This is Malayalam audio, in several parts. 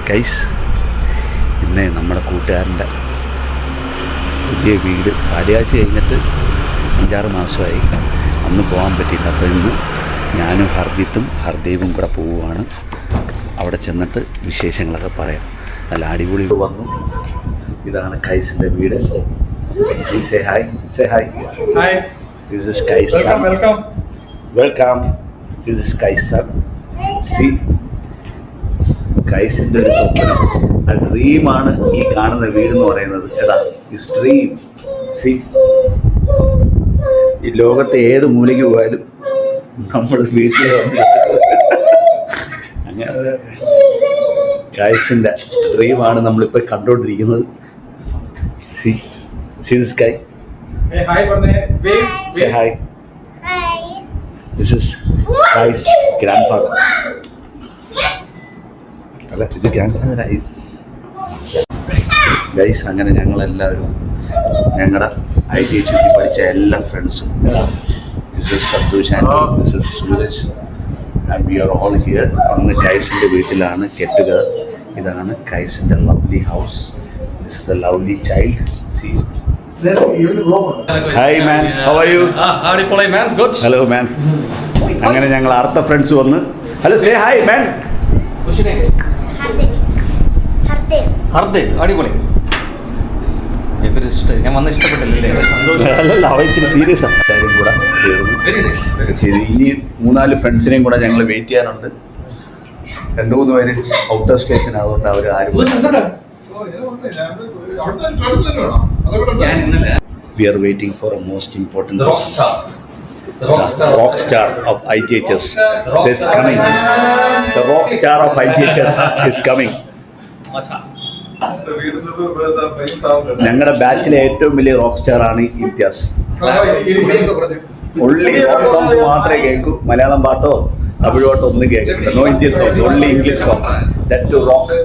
ഗൈസ്, ഇന്ന് നമ്മുടെ കൂട്ടുകാരൻ്റെ പുതിയ വീട് പാലുകാഴ്ച കഴിഞ്ഞിട്ട് 5-6 മാസമായി. അന്ന് പോകാൻ പറ്റിയില്ല. അപ്പോൾ ഇന്ന് ഞാനും ഹർദീപും കൂടെ പോവുകയാണ്. അവിടെ ചെന്നിട്ട് വിശേഷങ്ങളൊക്കെ പറയാം. നല്ല അടിപൊളി വന്നു. ഇതാണ് കൈസിൻ്റെ വീട്. Say hi. Say hi. Hi. This is Kais. Welcome. This is Kais son. See, കൈസിൻ്റെ ഒരു സ്വപ്നം, ആ ഡ്രീമാണ് ഈ കാണുന്ന വീട് എന്ന് പറയുന്നത്. ഏതാ ഇസ് ഡ്രീം. സി, ഈ ലോകത്തെ ഏത് മൂലയ്ക്ക് പോയാലും നമ്മൾ വീട്ടിൽ വന്ന് അങ്ങനെ കൈസിൻ്റെ ഡ്രീമാണ് നമ്മളിപ്പോൾ കണ്ടുകൊണ്ടിരിക്കുന്നത്. C, see this guy. Hey, hi, Barne. Wave. Say hi. Hi. This is Kais grandfather. അല്ല, ഇത് ഗ്രാൻഡ്ഫാദറായി. ഗൈസ്, അങ്ങനെ ഞങ്ങളെല്ലാവരും ഞങ്ങളുടെ ITHC പഠിച്ച എല്ലാ ഫ്രണ്ട്സും, this is Santhosh and this is Sooraj and we are all here. ഇന്ന് കൈസിൻ്റെ വീട്ടിലാണ് കെട്ടുക. ഇതാണ് കൈസിൻ്റെ lovely house. This is a lovely child. See. Hi man, how are you? അടിപൊളി മാൻ, ഗുഡ്. ഹലോ മാൻ. അങ്ങനെ ഞങ്ങൾ അടുത്ത ഫ്രണ്ട്സ് വന്ന്. ഹലോ, സേ ഹായ് മാൻ. ഹർദേവ്, അടിപൊളി. ഞാൻ വന്ന് ഇഷ്ടപ്പെട്ടില്ലേ? അല്ലല്ല, അവ ഇച്ചിരി സീരിയസ് ആണ്. എല്ലാവരും കൂടെ ചേർന്ന് ഇനി 3-4 ഫ്രണ്ട്സിനെയും കൂടെ ഞങ്ങൾ വെയിറ്റ് ചെയ്യാനുണ്ട്. 2-3 പേര് ഔട്ട് ഓഫ് സ്റ്റേഷൻ ആയതുകൊണ്ട് അവർ ആരും. We are waiting for a most important rock star of ITHS is coming. The rock star of ITHS is coming. ഞങ്ങളുടെ ബാച്ചിലെ ഏറ്റവും വലിയ റോക്ക് സ്റ്റാർ ആണ് ഇംതിയാസ്. ഒള്ളി റോക്ക് സോങ്സ് മാത്രമേ കേൾക്കൂ. മലയാളം പാട്ടോ തമിഴ് പാട്ടോ ഒന്നും കേൾക്കില്ല. No Indian songs, only English songs. That to rock.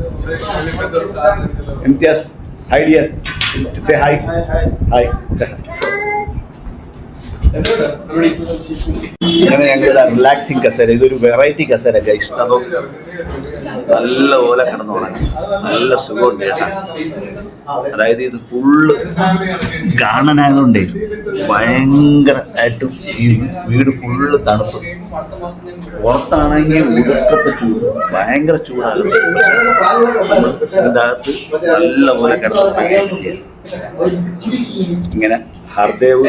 Imtiaz, hi dear. Say hi. Hi. Say hi. അങ്ങനെ ഞങ്ങളുടെ റിലാക്സിങ് കസേര. ഇതൊരു വെറൈറ്റി കസേര ഗൈസ്. അതോ നല്ല പോലെ കിടന്നുറങ്ങി നല്ല സുഖമുണ്ട് കേട്ടാ. അതായത് ഇത് ഫുള്ള് കാണാനായതുകൊണ്ടേ ഭയങ്കരമായിട്ടും ഈ വീട് ഫുള്ള് തണുപ്പ്. പുറത്താണെങ്കിൽ ഉടുക്കത്തെ ചൂട്, ഭയങ്കര ചൂടാകും. ഇതിൻ്റെ അകത്ത് നല്ല പോലെ കിടന്നുറങ്ങുകയും ചെയ്യാം. ഇങ്ങനെ ഹർദേവ്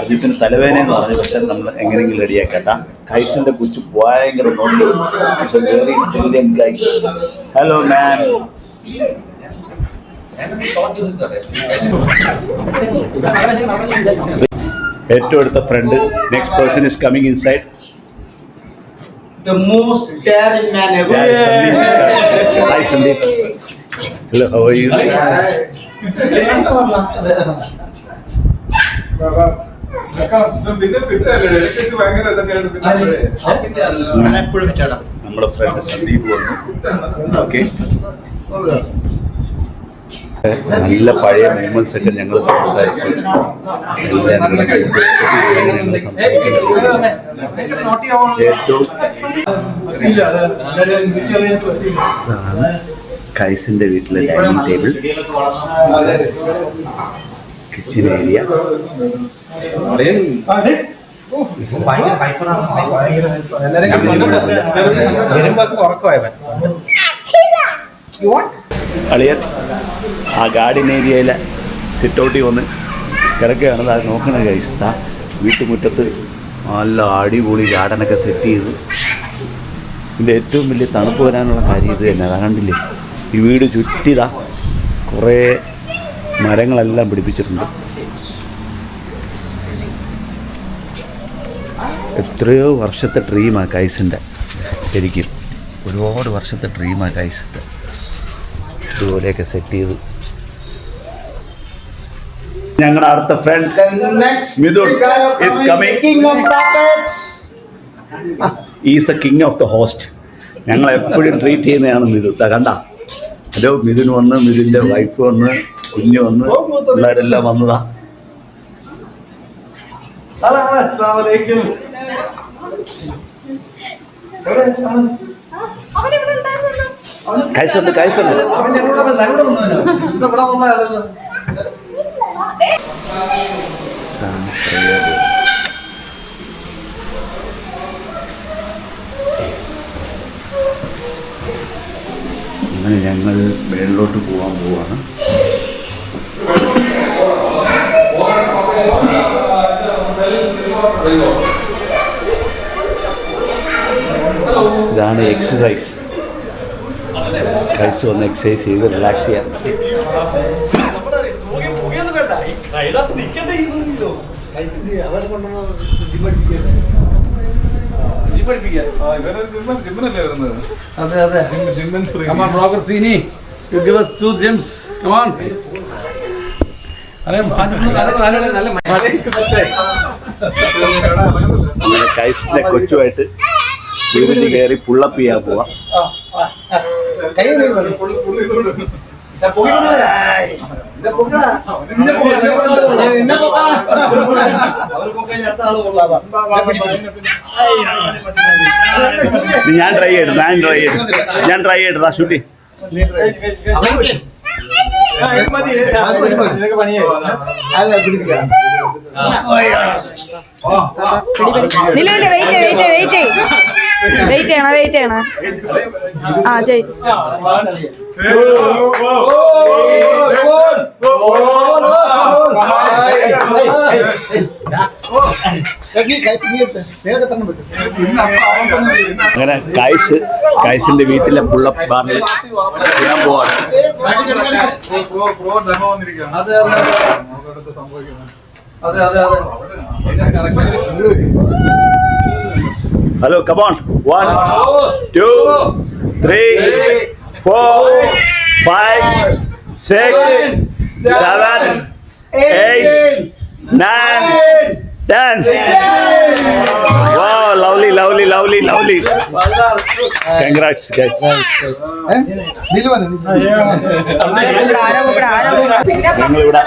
അർജിത്തിന് തലവേദന എന്ന് പറഞ്ഞു. പക്ഷെ നമ്മൾ എങ്ങനെയെങ്കിലും റെഡിയാക്കട്ടാ. കൈസിന്റെ കുച്ചു ഭയങ്കര നോക്കി. Hello man. ഏറ്റവും അടുത്ത friend. Next person is coming inside. The most daring man ever. Hi Sandeep. Hello, how are you? നമ്മുടെ ഫ്രണ്ട് സന്ദീപ് വന്നു. ഓക്കെ, നല്ല പഴയ മൂമെന്റ്സ് ഒക്കെ ഞങ്ങൾ സംസാരിച്ചു. ഏറ്റവും കൈസിന്റെ വീട്ടിലെ ഡൈനിങ് ടേബിൾ, കിച്ചൺ ഏരിയ. അളിയൻ ആ ഗാർഡൻ ഏരിയയിലെ സിറ്റൗട്ടിൽ വന്ന് കിടക്കുകയാണ്. അത് നോക്കണ കൈസ്. വീട്ടുമുറ്റത്ത് നല്ല അടിപൊളി ഗാർഡനൊക്കെ സെറ്റ് ചെയ്ത്. ഇതിൻ്റെ ഏറ്റവും വലിയ തണുപ്പ് വരാനുള്ള കാര്യം ഇത് തന്നെ. കണ്ടില്ലേ, ഈ വീട് ചുറ്റിതാ കുറേ മരങ്ങളെല്ലാം പിടിപ്പിച്ചിട്ടുണ്ട്. എത്രയോ വർഷത്തെ ഡ്രീമാണ് കൈസിൻ്റെ. ശരിക്കും ഒരുപാട് വർഷത്തെ ഡ്രീമാണ് കൈസിൻ്റെ. ഇതുപോലെയൊക്കെ സെറ്റ് ചെയ്ത്. ഞങ്ങളുടെ അടുത്ത friend Mithun is coming. He is the king of the host. ഞങ്ങൾ എപ്പോഴും ട്രീറ്റ് ചെയ്യുന്നതാണ് മിഥുൻ. കണ്ട, ഹലോ, മിഥുൻ വന്ന്, മിഥുൻ്റെ വൈഫ് വന്ന്, കുഞ്ഞ് വന്ന്, പിള്ളേരെല്ലാം വന്നതാ. കഴിച്ചുണ്ട് അവൻ ഞങ്ങളുടെ വന്നല്ലോ ഇവിടെ വന്നാലല്ലോ. അങ്ങനെ ഞങ്ങൾ മേളിലോട്ട് പോകാൻ പോവാണ്. ഇതാണ് എക്സസൈസ്. കഴിച്ച് വന്ന് എക്സസൈസ് ചെയ്ത് റിലാക്സ് ചെയ്യാൻ. അതെ അതെ. Come on, Robert Sini, you give us 2 gyms. Come on. അങ്ങനെ കൈസിന്റെ കൊച്ചുമായിട്ട് വീട്ടിൽ കയറി പുള്ളപ്പ് ചെയ്യാൻ പോവാം. ഞാൻ ട്രൈ ചെയ്തിട്ടാ ഷൂട്ടി. വെയിറ്റ് ചെയ്യണം. ആ ചെയ്. അങ്ങനെ കൈസിന്റെ വീട്ടിലെ പുള്ളപ്പ് ബാറിൽ ചെയ്യാൻ പോവാണ്. Hello, come on. 1 2 3 4 5 6 7 8 9 10. Wow, lovely. Congrats, guys. ഞങ്ങളിവിടെ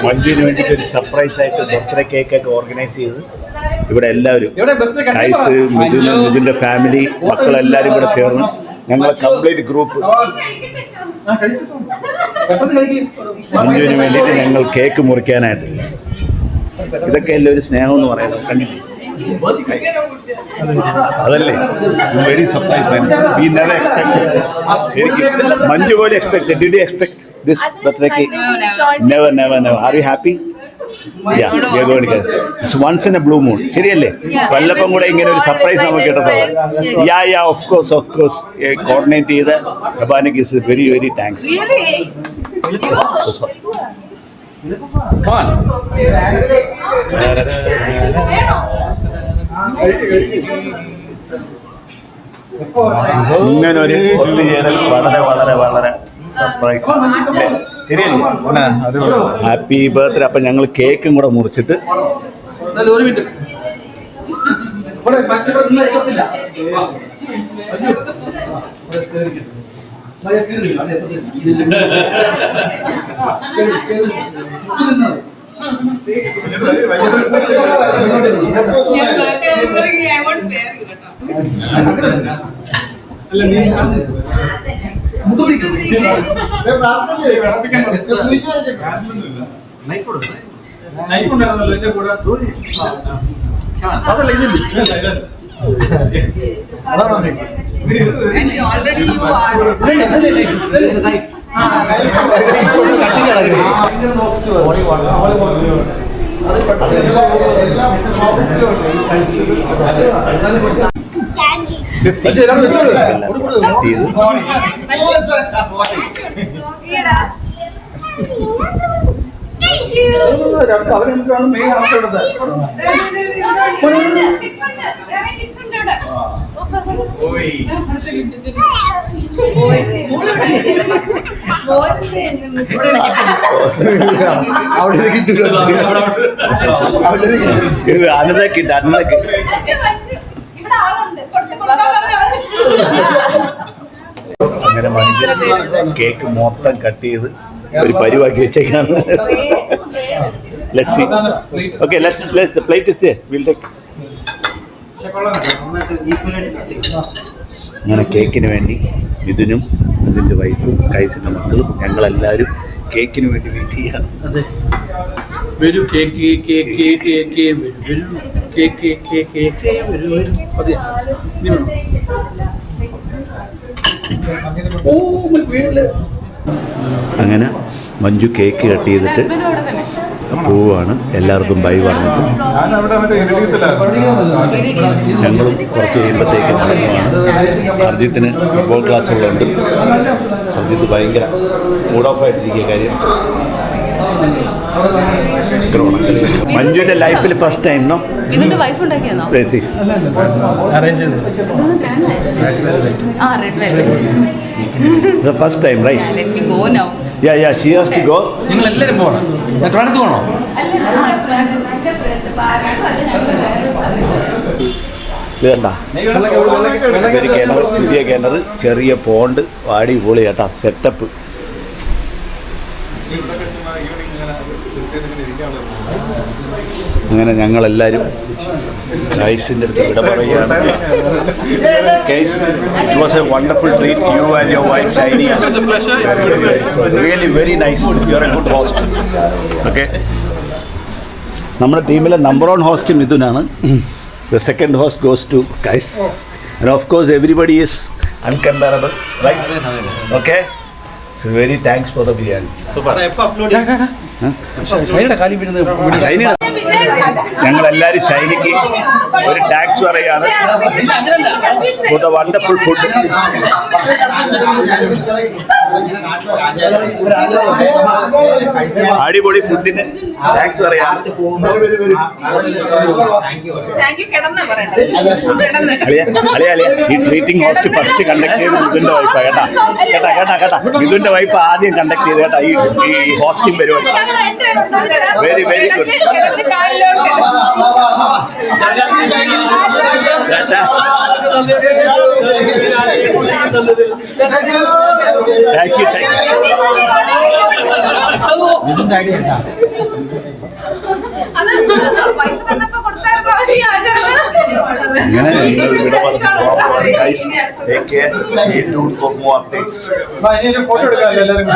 മഞ്ജുവിന് വേണ്ടിയിട്ട് ഒരു സർപ്രൈസ് ആയിട്ട് ബർത്ത്ഡേ കേക്കൊക്കെ ഓർഗനൈസ് ചെയ്ത് ഇവിടെ എല്ലാവരും കൈസ്, മിഥുന്റെ ഫാമിലി, മക്കളെല്ലാവരും കൂടെ ചേർന്ന് ഞങ്ങളെ കംപ്ലീറ്റ് ഗ്രൂപ്പ് മഞ്ജുവിന് വേണ്ടിയിട്ട് ഞങ്ങൾ കേക്ക് മുറിക്കാനായിട്ട്. ഇതൊക്കെ എല്ലാം ഒരു സ്നേഹം എന്ന് പറയുന്നത് കണ്ടില്ലേ? അതല്ലേ വെരി സർപ്രൈസ്. ശരിക്കും മഞ്ജു പോലെ expect. Did you expect this birthday cake? Never. Are you happy? Once in a blue moon. ശരിയല്ലേ? വല്ലപ്പം കൂടെ ഇങ്ങനെ ഒരു സർപ്രൈസ് നമുക്ക് കിട്ടത്തുള്ളൂ. ഓഫ് കോഴ്സ് കോർഡിനേറ്റ് ചെയ്ത ഷബാനയ്ക്ക് ഇസ് വെരി താങ്ക്സ്. ഇങ്ങനൊരു ഒത്തുചേരൽ വളരെ സർപ്രൈസ്. ശരിയല്ലേ? Happy birthday. അപ്പം ഞങ്ങൾ കേക്കും കൂടെ മുറിച്ചിട്ട് അങ്ങനെ കേക്ക് മൊത്തം കട്ട് ചെയ്ത് ഒരു പരിവാക്കി വെച്ചേക്കാണ്. Let's see. Okay, let's the plate is there. We'll take. അങ്ങനെ കേക്കിന് വേണ്ടി ഇതിനും ഇതിൻ്റെ വൈഫും കൈസിൻ്റെ മക്കളും ഞങ്ങളെല്ലാവരും കേക്കിന് വേണ്ടി വെയിറ്റ് ചെയ്യാണ്. അതെ, വരൂ കേക്ക് കേക്ക് കേക്ക് കേക്ക് വരൂ കേക്ക് കേക്ക് കേക്ക് വരൂ വരൂ. അതെ, ഇനി വേണം. ഓ വീട്ടില് അങ്ങനെ മഞ്ജു കേക്ക് കട്ട് ചെയ്തിട്ട് പോവാണ്. എല്ലാവർക്കും ബൈ പറഞ്ഞിട്ട് ഞങ്ങളും കുറച്ച് കഴിയുമ്പോഴത്തേക്ക് മടങ്ങുവാണ്. അർജിത്തിന് ഫുട്ബോൾ ക്ലാസ് ഉള്ളതുകൊണ്ട് അർജിത്ത് ഭയങ്കര മൂഡ് ഓഫ് ആയിട്ടിരിക്കുക. കാര്യം മഞ്ജുവിൻ്റെ ലൈഫിൽ ഫസ്റ്റ് ടൈം നോ ഇതിന്റെ വൈഫ് ഉണ്ടാക്കിയാണോ? അറേഞ്ച് ചെയ്ത് first time right? Let me go now. Yeah, she has to go. നിങ്ങൾ എല്ലാവരും പോകണം. ട്രിവാൻഡ്രത്ത് പോകണോ? ഇത് കണ്ട ഒരു കിണർ, പുതിയ കിണർ, ചെറിയ പോണ്ട്, വാടി പൊളി കേട്ടാ സെറ്റപ്പ്. അങ്ങനെ ഞങ്ങളെല്ലാവരും കൈസിൻ്റെ അടുത്ത് വിട പറയുകയാണ്. Kais, it was a wonderful treat. You and your wife Shiny. Really very nice. You are a good host. Okay, നമ്മുടെ ടീമിലെ നമ്പർ 1 ഹോസ്റ്റ് മിഥുനാണ്. The second host goes to Kais. And of course everybody is uncomparable, right? Okay? So very thanks for the biryani. Super. ഞങ്ങളെല്ലാവരും ഷൈനിക്ക് ഒരു ടാക്സ് പറയുകയാണ്. For the wonderful food. അടിപൊളി ഫുഡിന് ടാക്സ് പറയാം. ഈ ട്രീറ്റിംഗ് ഹോസ്റ്റ് ഫസ്റ്റ് കണ്ടക്ട് ചെയ്ത് മിഥുന്റെ വൈഫാ. കേട്ടാ മിഥുന്റെ വൈഫ് ആദ്യം കണ്ടക്ട് ചെയ്ത് കേട്ടാ ഈ ഹോസ്റ്റിംഗ് പരിപാടി. Very very good. Thank you. ഇങ്ങനെ നിങ്ങൾ ഇവിടെ പറഞ്ഞു. Guys, take care. Stay tuned for more updates. Photo എടുക്കാം എല്ലാവരും.